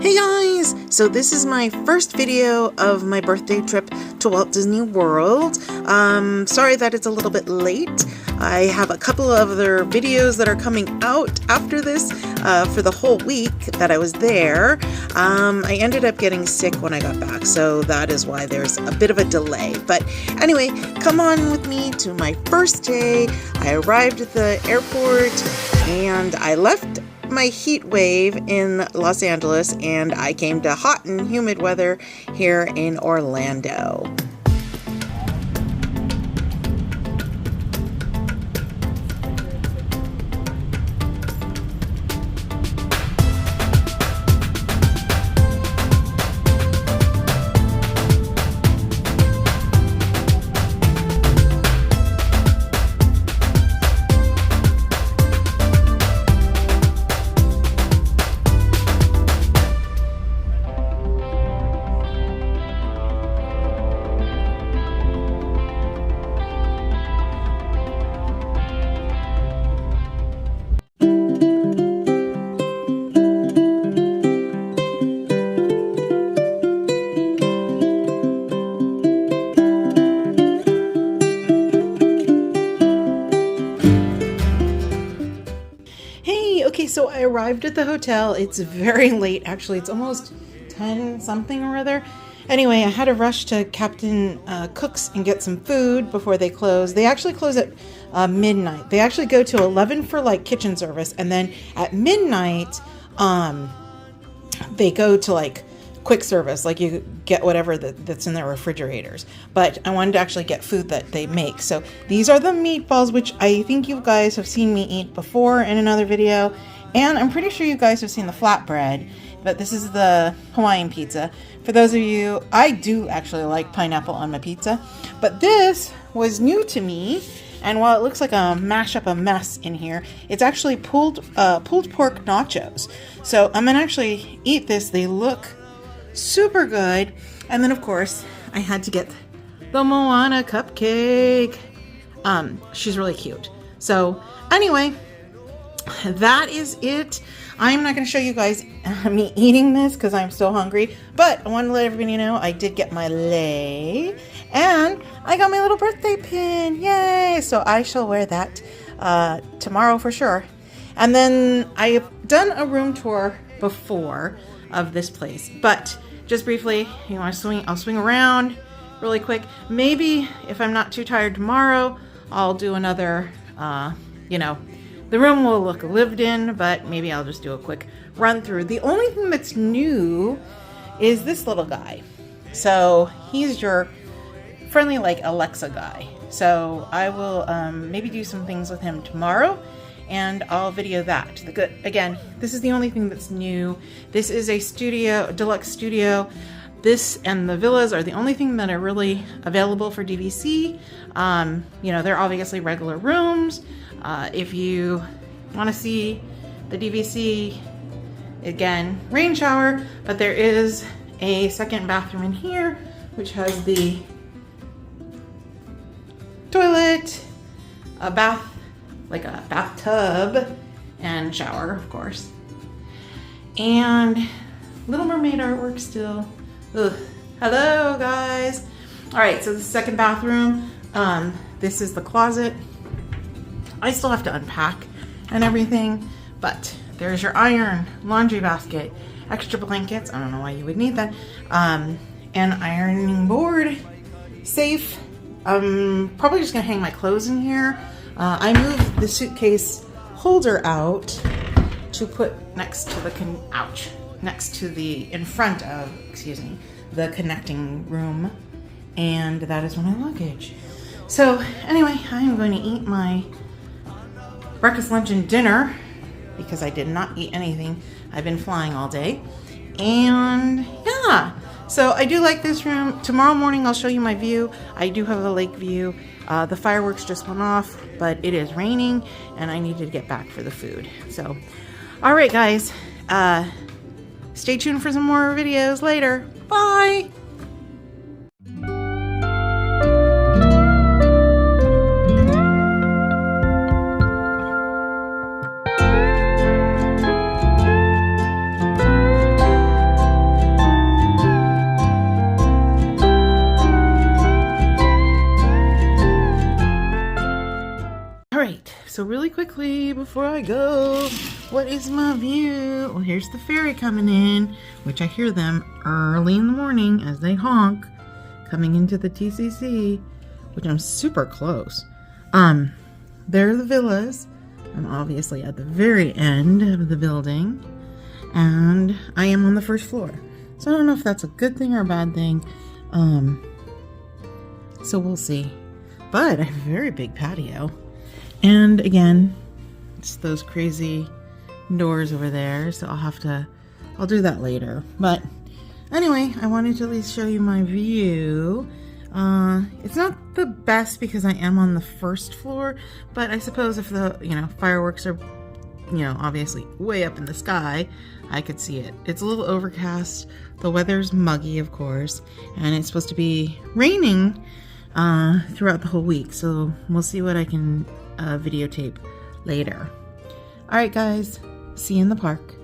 Hey guys! So this is my first video of my birthday trip to Walt Disney World. Sorry that it's a little bit late. I have a couple of other videos that are coming out after this for the whole week that I was there. I ended up getting sick when I got back, so that is why there's a bit of a delay. But anyway, come on with me to my first day. I arrived at the airport and I left my heat wave in Los Angeles and I came to hot and humid weather here in Orlando. Okay, so I arrived at the hotel. It's very late, actually. It's almost 10 something or other. Anyway, I had to rush to Captain Cook's and get some food before they close. They actually close at midnight. They actually go to 11 for like kitchen service, and then at midnight they go to like quick service, like you get whatever that's in their refrigerators. But I wanted to actually get food that they make. So these are the meatballs, which I think you guys have seen me eat before in another video. And I'm pretty sure you guys have seen the flatbread, but this is the Hawaiian pizza. For those of you, I do actually like pineapple on my pizza, but this was new to me. And while it looks like a mashup, a mess in here, it's actually pulled pork nachos. So I'm gonna actually eat this. They look super good. And then of course I had to get the Moana cupcake. She's really cute. So anyway, that is it. I'm not going to show you guys me eating this because I'm so hungry, but I want to let everybody know I did get my lei and I got my little birthday pin. Yay! So I shall wear that tomorrow for sure. And then I have done a room tour before of this place, but just briefly, you know, I'll swing around really quick. Maybe if I'm not too tired tomorrow, I'll do another, you know, the room will look lived in, but maybe I'll just do a quick run through. The only thing that's new is this little guy. So he's your friendly like Alexa guy. So I will maybe do some things with him tomorrow, and I'll video that. Again, this is the only thing that's new. This is a studio, a deluxe studio. This and the villas are the only thing that are really available for DVC. You know, they're obviously regular rooms. If you want to see the DVC, again, rain shower, but there is a second bathroom in here, which has the toilet, a bath, like a bathtub, and shower, of course. And Little Mermaid artwork still. Ugh. Hello, guys. All right, so the second bathroom. This is the closet. I still have to unpack and everything, but there's your iron, laundry basket, extra blankets. I don't know why you would need that. An ironing board, safe. I'm probably just gonna hang my clothes in here. I moved the suitcase holder out to put next to the in front of, excuse me, the connecting room, and that is my luggage. So anyway, I'm going to eat my breakfast, lunch, and dinner because I did not eat anything. I've been flying all day, and yeah. So I do like this room. Tomorrow morning I'll show you my view. I do have a lake view. The fireworks just went off, but it is raining and I needed to get back for the food. So, all right, guys. Stay tuned for some more videos later. Bye! right, so really quickly before I go, what is my view? Well, here's the ferry coming in, which I hear them early in the morning as they honk, coming into the TCC, which I'm super close. There are the villas. I'm obviously at the very end of the building, and I am on the first floor. So I don't know if that's a good thing or a bad thing. So we'll see. But I have a very big patio. And again, it's those crazy doors over there. So I'll do that later. But anyway, I wanted to at least show you my view. It's not the best because I am on the first floor, but I suppose if the, fireworks are, obviously way up in the sky, I could see it. It's a little overcast. The weather's muggy, of course, and it's supposed to be raining throughout the whole week. So we'll see what I can videotape later. All right, guys, see you in the park.